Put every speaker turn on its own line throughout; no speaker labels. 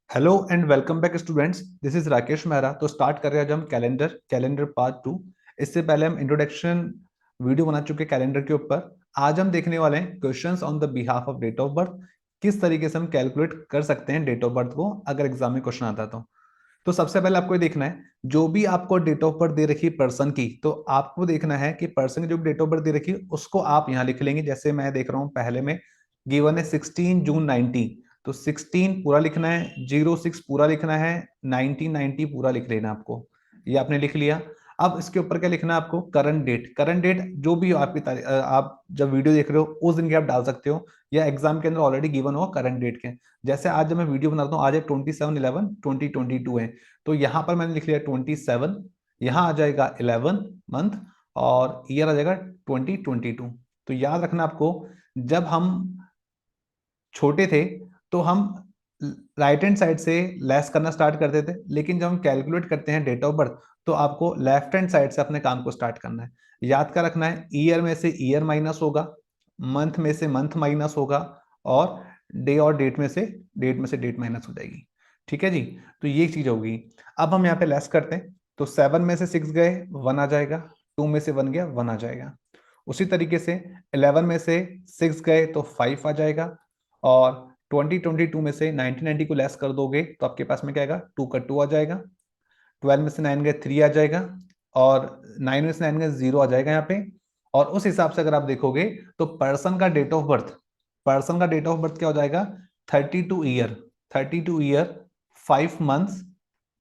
Hello and welcome back students, this is Rakesh Mehra. तो start कर रहे हैं आज हम कैलेंडर पार्ट 2। इससे पहले हम इंट्रोडक्शन वीडियो बना चुके हैं कैलेंडर के ऊपर। आज हम देखने वाले हैं questions on the behalf of date of birth. किस तरीके से हम कैलकुलेट कर सकते हैं डेट ऑफ बर्थ को अगर एग्जाम में क्वेश्चन आता तो सबसे पहले आपको ये देखना है, जो भी आपको डेट ऑफ बर्थ दे रखी है पर्सन की, तो आपको देखना है कि पर्सन की जो डेट ऑफ बर्थ दे रखी है उसको आप यहाँ लिख लेंगे। जैसे मैं देख रहा हूँ पहले में गिवन है 16 जून 19, तो 16 पूरा लिखना है, 06 पूरा लिखना है, 1990 पूरा लिख लेना आपको। ये आपने लिख लिया। अब इसके ऊपर क्या लिखना है आपको? Current date. करंट डेट जो भी हो आपकी आप जब वीडियो देख रहे हो उस दिन की आप डाल सकते हो, या एग्जाम के अंदर ऑलरेडी गिवन हो करंट डेट के। जैसे आज जब मैं वीडियो बना रहा हूँ, आज है 27/11/2022 है, तो यहाँ पर मैंने लिख लिया 27, यहाँ आ जाएगा 11 मंथ, और ईयर आ जाएगा 2022। तो याद रखना आपको, जब हम छोटे थे तो हम राइट हैंड साइड से लेस करना स्टार्ट करते थे, लेकिन जब हम कैलकुलेट करते हैं डेट ऑफ बर्थ तो आपको लेफ्ट हैंड साइड से अपने काम को स्टार्ट करना है। याद कर रखना है, ईयर में से ईयर माइनस होगा, मंथ में से मंथ माइनस होगा, और डे और डेट में से डेट माइनस हो जाएगी। ठीक है जी, तो ये चीज होगी। अब हम यहाँ पे लेस करते हैं, तो 7 में से 6 गए 1 आ जाएगा, 2 में से 1 गया 1 आ जाएगा। उसी तरीके से 11 में से 6 गए तो 5 आ जाएगा, और 2022 में से 1990 को लेस कर दोगे तो आपके पास में क्या आएगा? 2 का 2 आ जाएगा। 12 में से 9 गए 3 आ जाएगा, और 9 में से 9 गए 0 आ जाएगा यहाँ पे। और उस हिसाब से अगर आप देखोगे तो पर्सन का डेट ऑफ बर्थ क्या हो जाएगा? 32 year, 32 year 5 months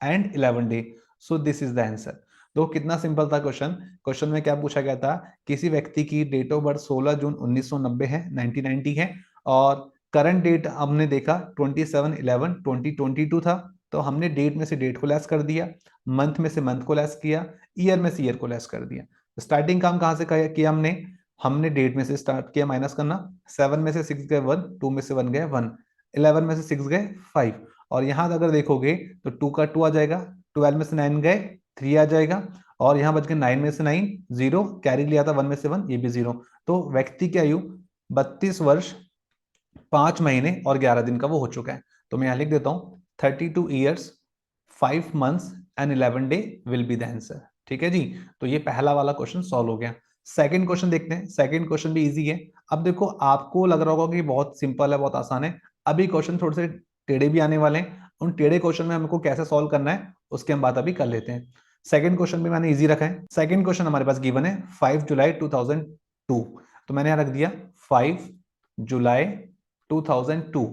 and 11 day. So this is the answer. तो कितना सिंपल था क्वेश्चन। क्वेश्चन में क्या पूछा गया था? किसी व्यक्ति की डेट ऑफ बर्थ 16 जून 1990 है, 1990 है, और करंट डेट हमने देखा 27/11/2022 था, तो हमने डेट में से डेट को लेस कर दिया, मंथ में से मंथ को लेस किया, ईयर में से ईयर को लेस कर दिया। स्टार्टिंग काम कहां से किया हमने? हमने डेट में से स्टार्ट किया माइनस करना। 7 में से 6 गए 1, 2 में से 1 गए 1, 11 में से 6 गए 5, और यहां अगर देखोगे तो 2 का 2 आ जाएगा, 12 में से 9 गए 3 आ जाएगा, और यहां बच गए 9 में से 9 0, कैरी लिया था 1 में से 1, ये भी 0। तो व्यक्ति की आयु 32 वर्ष 5 महीने और 11 दिन का वो हो चुका है। तो मैं यहां लिख देता हूं 32 years 5 months and 11 day will be the answer. ठीक है जी, तो ये पहला वाला क्वेश्चन सॉल्व हो गया। सेकंड क्वेश्चन देखते हैं। सेकंड क्वेश्चन भी इजी है। अब देखो, आपको लग रहा होगा कि बहुत सिंपल है, बहुत आसान है। अभी क्वेश्चन थोड़े से टेढ़े भी आने वाले हैं। उन टेढ़े क्वेश्चन में हमको कैसे सॉल्व करना है उसकी हम बात अभी कर लेते हैं। सेकंड क्वेश्चन भी मैंने इजी रखा है। सेकंड क्वेश्चन हमारे पास गिवन है 5 जुलाई 2002, तो मैंने यहां रख दिया 5 जुलाई 2002।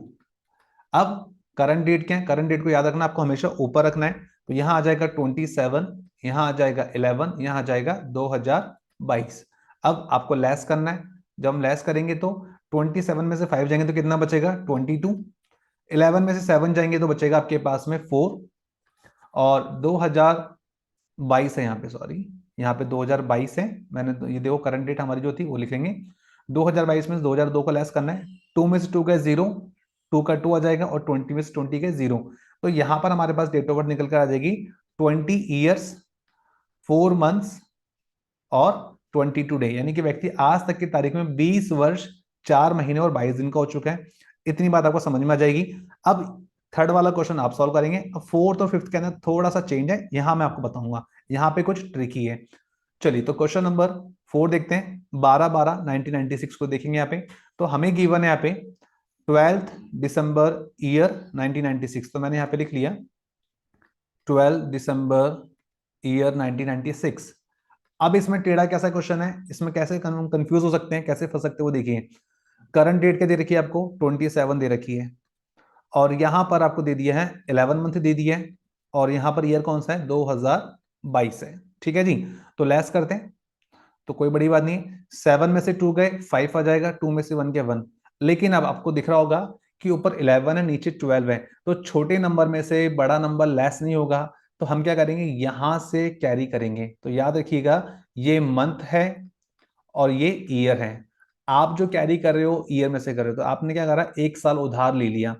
अब करंट डेट क्या है? करंट डेट को याद रखना, आपको हमेशा ऊपर रखना है। तो यहां आ जाएगा 27, यहां आ जाएगा 11, यहां आ जाएगा 2022। अब आपको लेस करना है। जब हम लेस करेंगे तो 27 में से 5 जाएंगे तो कितना बचेगा? 22। 11 में से 7 जाएंगे तो बचेगा आपके पास में 4, और 2022 है यहाँ पे, सॉरी यहाँ पे 2022 है। मैंने तो ये देखो करंट डेट हमारी जो थी वो लिखेंगे। 2022 में से 2002 को लेस करना है। 2 में से 2 गए 0, 2 का 2 आ जाएगा, और 20 में से 20 गए 0। तो यहाँ पर हमारे पास डेट ऑफ बर्थ निकल कर आ जाएगी 20 ईयर्स 4 मंथ्स और 22 डे, यानी कि व्यक्ति आज तक की तारीख में 20 वर्ष 4 महीने और 22 दिन का हो चुका है। इतनी बात आपको समझ में आ जाएगी। अब थर्ड वाला क्वेश्चन आप सॉल्व करेंगे। अब फोर्थ और फिफ्थ के अंदर थोड़ा सा चेंज है, यहां मैं आपको बताऊंगा, यहाँ पे कुछ ट्रिकी है। चलिए, तो क्वेश्चन नंबर 4 देखते हैं। 12/12/1996 को देखेंगे यहाँ पे। तो हमें गिवन है यहाँ पे 12 दिसंबर ईयर 1996, तो मैंने यहाँ पे लिख लिया 12 दिसंबर ईयर 1996। अब इसमें टेढ़ा कैसा क्वेश्चन है, इसमें कैसे कंफ्यूज हो सकते हैं, कैसे फंस सकते हैं वो देखिए। करंट डेट क्या दे रखी है आपको? 27 दे रखी है, और यहां पर आपको दे दिया है 11 मंथ दे दिया है, और यहां पर ईयर कौन सा है? 2022 है। ठीक है जी, तो लेस करते हैं तो कोई बड़ी बात नहीं। 7 में से 2 गए 5 आ जाएगा, 2 में से 1 गया 1। लेकिन अब आपको दिख रहा होगा कि ऊपर 11 है नीचे 12 है, तो छोटे नंबर में से बड़ा नंबर लेस नहीं होगा। तो हम क्या करेंगे? यहां से कैरी करेंगे। तो याद रखिएगा, ये मंथ है और ये ईयर है। आप जो कैरी कर रहे हो ईयर में से कर रहे हो, तो आपने क्या करा? 1 साल उधार ले लिया।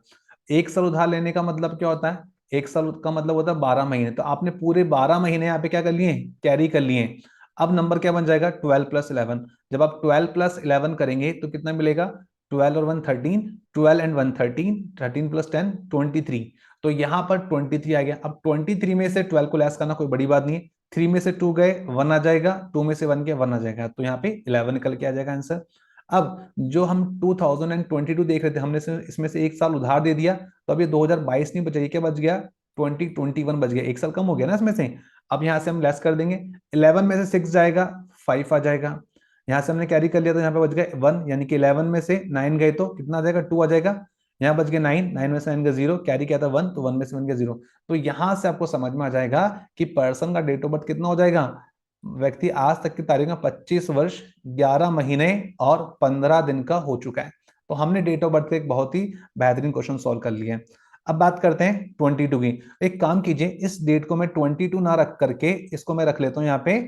1 साल उधार लेने का मतलब क्या होता है? 1 साल का मतलब होता है 12 महीने। तो आपने पूरे 12 महीने यहाँ पे क्या कर लिए? कैरी कर लिए। अब नंबर क्या बन जाएगा? 12 + 11। जब आप 12 + 11 करेंगे तो कितना मिलेगा? 12 और 1 13, 12 एंड 1 13, 13 प्लस 10 23। तो यहाँ पर 23 आ गया। अब 23 में से 12 को लेस करना कोई बड़ी बात नहीं है। 3 में से 2 गए 1 आ जाएगा, 2 में से 1 गया 1 आ जाएगा, तो यहाँ पे 11 निकल के आ जाएगा आंसर। अब जो हम 2022 देख रहे थे, हमने इसमें से एक साल उधार दे दिया, तो अब ये 2022 नहीं बचा, ये क्या बच गया 2021 बच गया, एक साल कम हो गया ना इसमें से। अब यहाँ से हम लेस कर देंगे, 11 में से 6 जाएगा 5 आ जाएगा, यहाँ से हमने कैरी कर लिया तो यहाँ पे बच गए 1, यानी कि 11 में से 9 गए तो कितना आ जाएगा 2 आ जाएगा, यहाँ बच गए 9, 9 में से 9 का 0, कैरी किया था 1, तो 1 में से 1 का 0। तो यहाँ से आपको समझ में आ जाएगा कि पर्सन का डेट ऑफ बर्थ कितना हो जाएगा, व्यक्ति आज तक की तारीख में 25 वर्ष 11 महीने और 15 दिन का हो चुका है। तो हमने डेट ऑफ बर्थ का एक बहुत ही बेहतरीन क्वेश्चन सॉल्व कर लिया है। अब बात करते हैं 22 की। एक काम कीजिए, इस डेट को मैं 22 ना रख करके इसको मैं रख लेता हूं यहाँ पे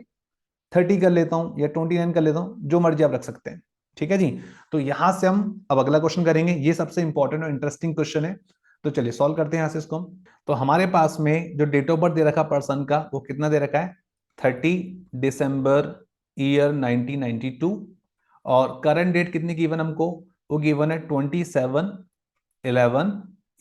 30 कर लेता हूं या 29 कर लेता हूं, जो मर्जी आप रख सकते हैं, ठीक है जी। तो यहां से हम अब अगला क्वेश्चन करेंगे, ये सबसे इंपॉर्टेंट और इंटरेस्टिंग क्वेश्चन है। तो चलिए सॉल्व करते हैं यहां से इसको। तो हमारे पास में जो डेट ऑफ बर्थ दे रखा पर्सन का वो कितना दे रखा है 30 दिसंबर ईयर 1992, और करंट डेट कितनी गिवन हमको, वो गिवन है 27/11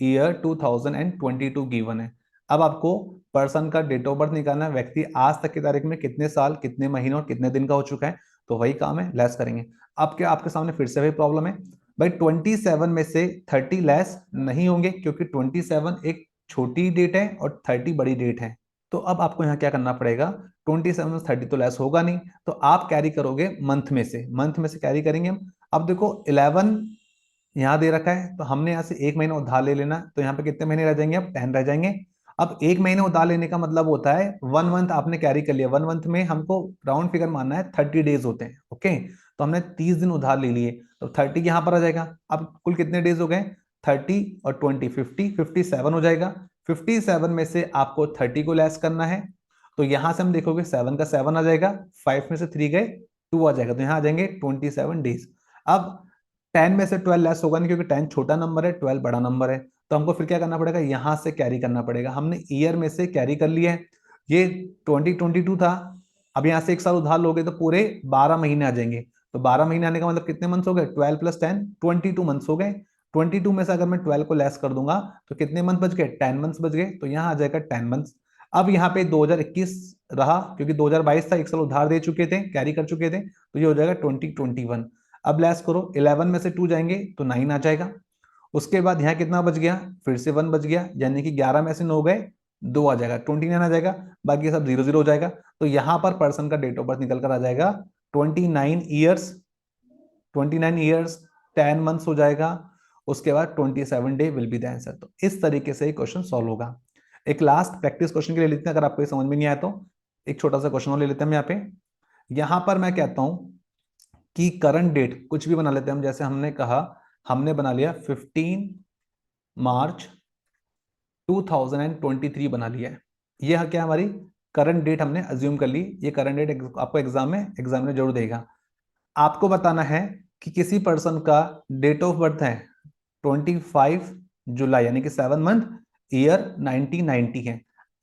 ईयर 2022 गिवन है। अब आपको पर्सन का डेट ऑफ बर्थ निकालना है, व्यक्ति आज तक की तारीख में कितने साल कितने महीने और कितने दिन का हो चुका है, तो वही काम है, लेस करेंगे। अब क्या आपके सामने फिर से वही प्रॉब्लम है भाई, 27 में से 30 लेस नहीं होंगे, क्योंकि 27 एक छोटी डेट है और 30 बड़ी डेट है। तो अब आपको यहाँ क्या करना पड़ेगा, 27 से 30 तो लेस होगा नहीं, तो आप कैरी करोगे मंथ में से, मंथ में से कैरी करेंगे हम। अब देखो 11 यहाँ दे रखा है, तो हमने यहाँ से एक महीना उधार ले लेना, तो यहाँ पे कितने महीने रह जाएंगे, अब 10 रह जाएंगे। अब एक महीने उधार लेने का मतलब होता है 1 मंथ आपने कैरी कर लिया, 1 मंथ में हमको राउंड फिगर मानना है 30 डेज होते हैं, ओके। तो हमने 30 दिन उधार ले लिए, तो 30 यहाँ पर आ जाएगा। अब कुल कितने डेज हो गए 30 और 20 50, 57 हो जाएगा। 57 में से आपको 30 को लेस करना है, तो यहां से हम देखोगे 7 का 7 आ जाएगा, 5 में से 3 गए 2 आ जाएगा, तो यहाँ आ जाएंगे 27 डेज। अब 10 में से 12 लेस होगा नहीं, क्योंकि 10 छोटा नंबर है 12 बड़ा नंबर है, तो हमको फिर क्या करना पड़ेगा, यहां से कैरी करना पड़ेगा। हमने ईयर में से कैरी कर लिया है, ये 2022 था, अब यहां से एक साल उधार लोगे तो पूरे 12 महीने आ जाएंगे। तो 12 महीने आने का मतलब कितने मंथ्स हो गए, 12 प्लस 10 22 मंथ्स हो गए। 22 में से अगर मैं 12 को लेस कर दूंगा तो कितने मंथ बच गए, 10 मंथ्स बच गए, तो यहाँ आ जाएगा 10 मंथ्स। अब यहाँ पे 2021 रहा, क्योंकि 2022 था, एक साल उधार दे चुके थे, कैरी कर चुके थे, तो ये हो जाएगा 2021। अब लेस करो, 11 में से 2 जाएंगे तो 9 आ जाएगा। उसके बाद यहाँ कितना बच गया, फिर से 1 बच गया, यानी कि 11 में से 9 गए 2 आ जाएगा, 29 आ जाएगा, बाकी सब 0 0 हो जाएगा। तो यहाँ पर पर्सन का डेट ऑफ बर्थ निकल कर आ जाएगा 29 ईयर्स, 29 ईयर्स 10 मंथ्स हो जाएगा। उसके बाद 27 day will be the answer. तो इस तरीके से क्वेश्चन सॉल्व होगा। एक लास्ट प्रैक्टिस क्वेश्चन के लिए लेते हैं, अगर आपको समझ में नहीं आया तो एक छोटा सा क्वेश्चन और ले लेते हैं। यहाँ पे यहाँ पर मैं कहता हूं कि करंट डेट कुछ भी बना लेते हैं हम, जैसे हमने कहा, हमने बना लिया 15 मार्च 2023 बना लिया है। ये क्या हमारी करंट डेट हमने अज्यूम कर ली। ये करंट डेट आपको एग्जाम में एग्जामिनर जरूर देगा। आपको बताना है कि किसी पर्सन का डेट ऑफ बर्थ है 25 जुलाई, यानी कि 7 मंथ ईयर 1990 है।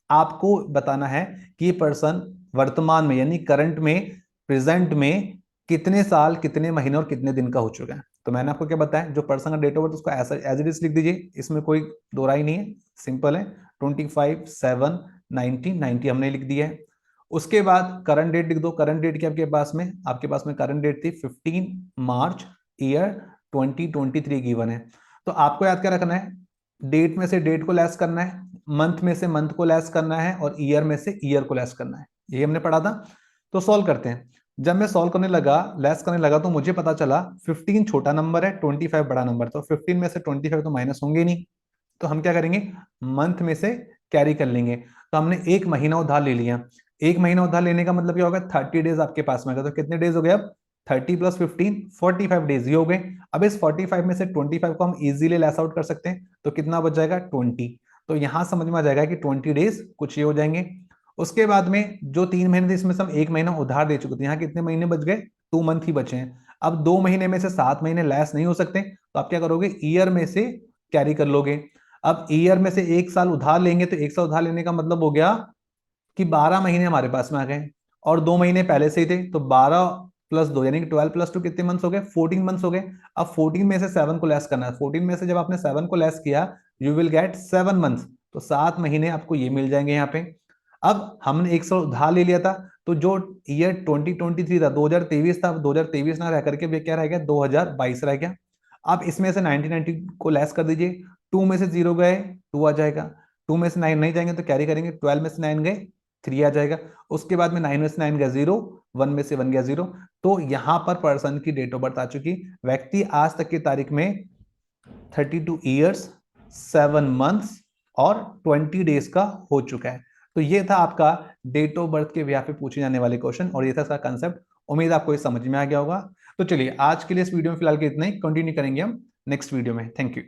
आपको बताना है कि ये पर्सन वर्तमान में यानी करंट में प्रेजेंट में कितने साल कितने महीने और कितने दिन का हो चुका है। तो मैंने आपको क्या बताया, जो पर्सन का डेट ऑफ बर्थ उसको ऐसा एज इट इज लिख दीजिए, इसमें कोई दो राय नहीं है, सिंपल है। 25/7/1990 हमने लिख दिया है। उसके बाद करंट डेट लिख दो। करंट डेट की आपके पास में करंट डेट थी 15 मार्च ईयर 2023 गिवन है। तो आपको याद क्या रखना है, डेट में से डेट को लेस करना है, मंथ में से मंथ को लेस करना है, और ईयर में से ईयर को लेस करना है। यही हमने पढ़ा था। तो सॉल्व करते हैं। जब मैं सॉल्व करने लगा, लेस करने लगा, तो मुझे पता चला 15 छोटा नंबर है, 25 बड़ा नंबर, तो 15 में से 25 तो माइनस होंगे नहीं, तो हम क्या करेंगे, मंथ में से कैरी कर लेंगे। तो हमने एक महीना उधार ले लिया। एक महीना उधार लेने का मतलब क्या होगा, 30 डेज आपके पास में। तो कितने डेज हो गए अब, 30 प्लस 15 45 डेज ये हो गए। अब इस 45 में से 25 को हम इजीली लेस आउट कर सकते हैं, तो कितना बच जाएगा 20। तो यहां समझ में आ जाएगा कि 20 डेज कुछ ये हो जाएंगे। उसके बाद में जो 3 महीने थे, इसमें से हम एक महीना उधार दे चुके थे, यहाँ कितने महीने बच गए, 2 मंथ ही बचे हैं। अब 2 महीने में से 7 महीने लेस नहीं हो सकते, तो आप क्या करोगे, ईयर में से कैरी कर लोगे। अब ईयर में से एक साल उधार लेंगे, तो एक साल उधार लेने का मतलब हो गया कि 12 महीने हमारे पास में आ गए, और 2 महीने पहले से ही थे, तो 12 प्लस 2 यानी कि 12 प्लस 2 कितने मंथ्स हो गए? 14 मंथ्स हो गए। अब 14 में से 7 को लेस करना है। 14 में से जब आपने 7 को लेस किया, यू विल गेट 7 मंथ्स, तो 7 महीने आपको ये मिल जाएंगे यहाँ पे। अब हमने 100 उधार ले लिया था, तो जो ईयर 2023 था, 2023 था, 2023 ना रह करके वे क्या रह गया? 2022 रह गया। अब इसमें से 1990 को लेस कर दीजिए, 2 में से 0 गए 2 आ जाएगा, 2 में से 9 नहीं जाएंगे तो कैरी करेंगे, 12 में से 9 गए 3 आ जाएगा, उसके बाद में 9 में से 9 गया 0, 1 में से 1 गया 0। तो यहां पर पर्सन की डेट ऑफ बर्थ आ चुकी। व्यक्ति आज तक की तारीख में 32 ईयर्स 7 मंथ्स और 20 डेज का हो चुका है। तो ये था आपका डेट ऑफ बर्थ के ब्याह पे पूछे जाने वाले क्वेश्चन और ये था इसका कंसेप्ट। उम्मीद आपको ये समझ में आ गया होगा। तो चलिए आज के लिए इस वीडियो में फिलहाल के इतना ही, कंटिन्यू करेंगे हम नेक्स्ट वीडियो में। Thank you.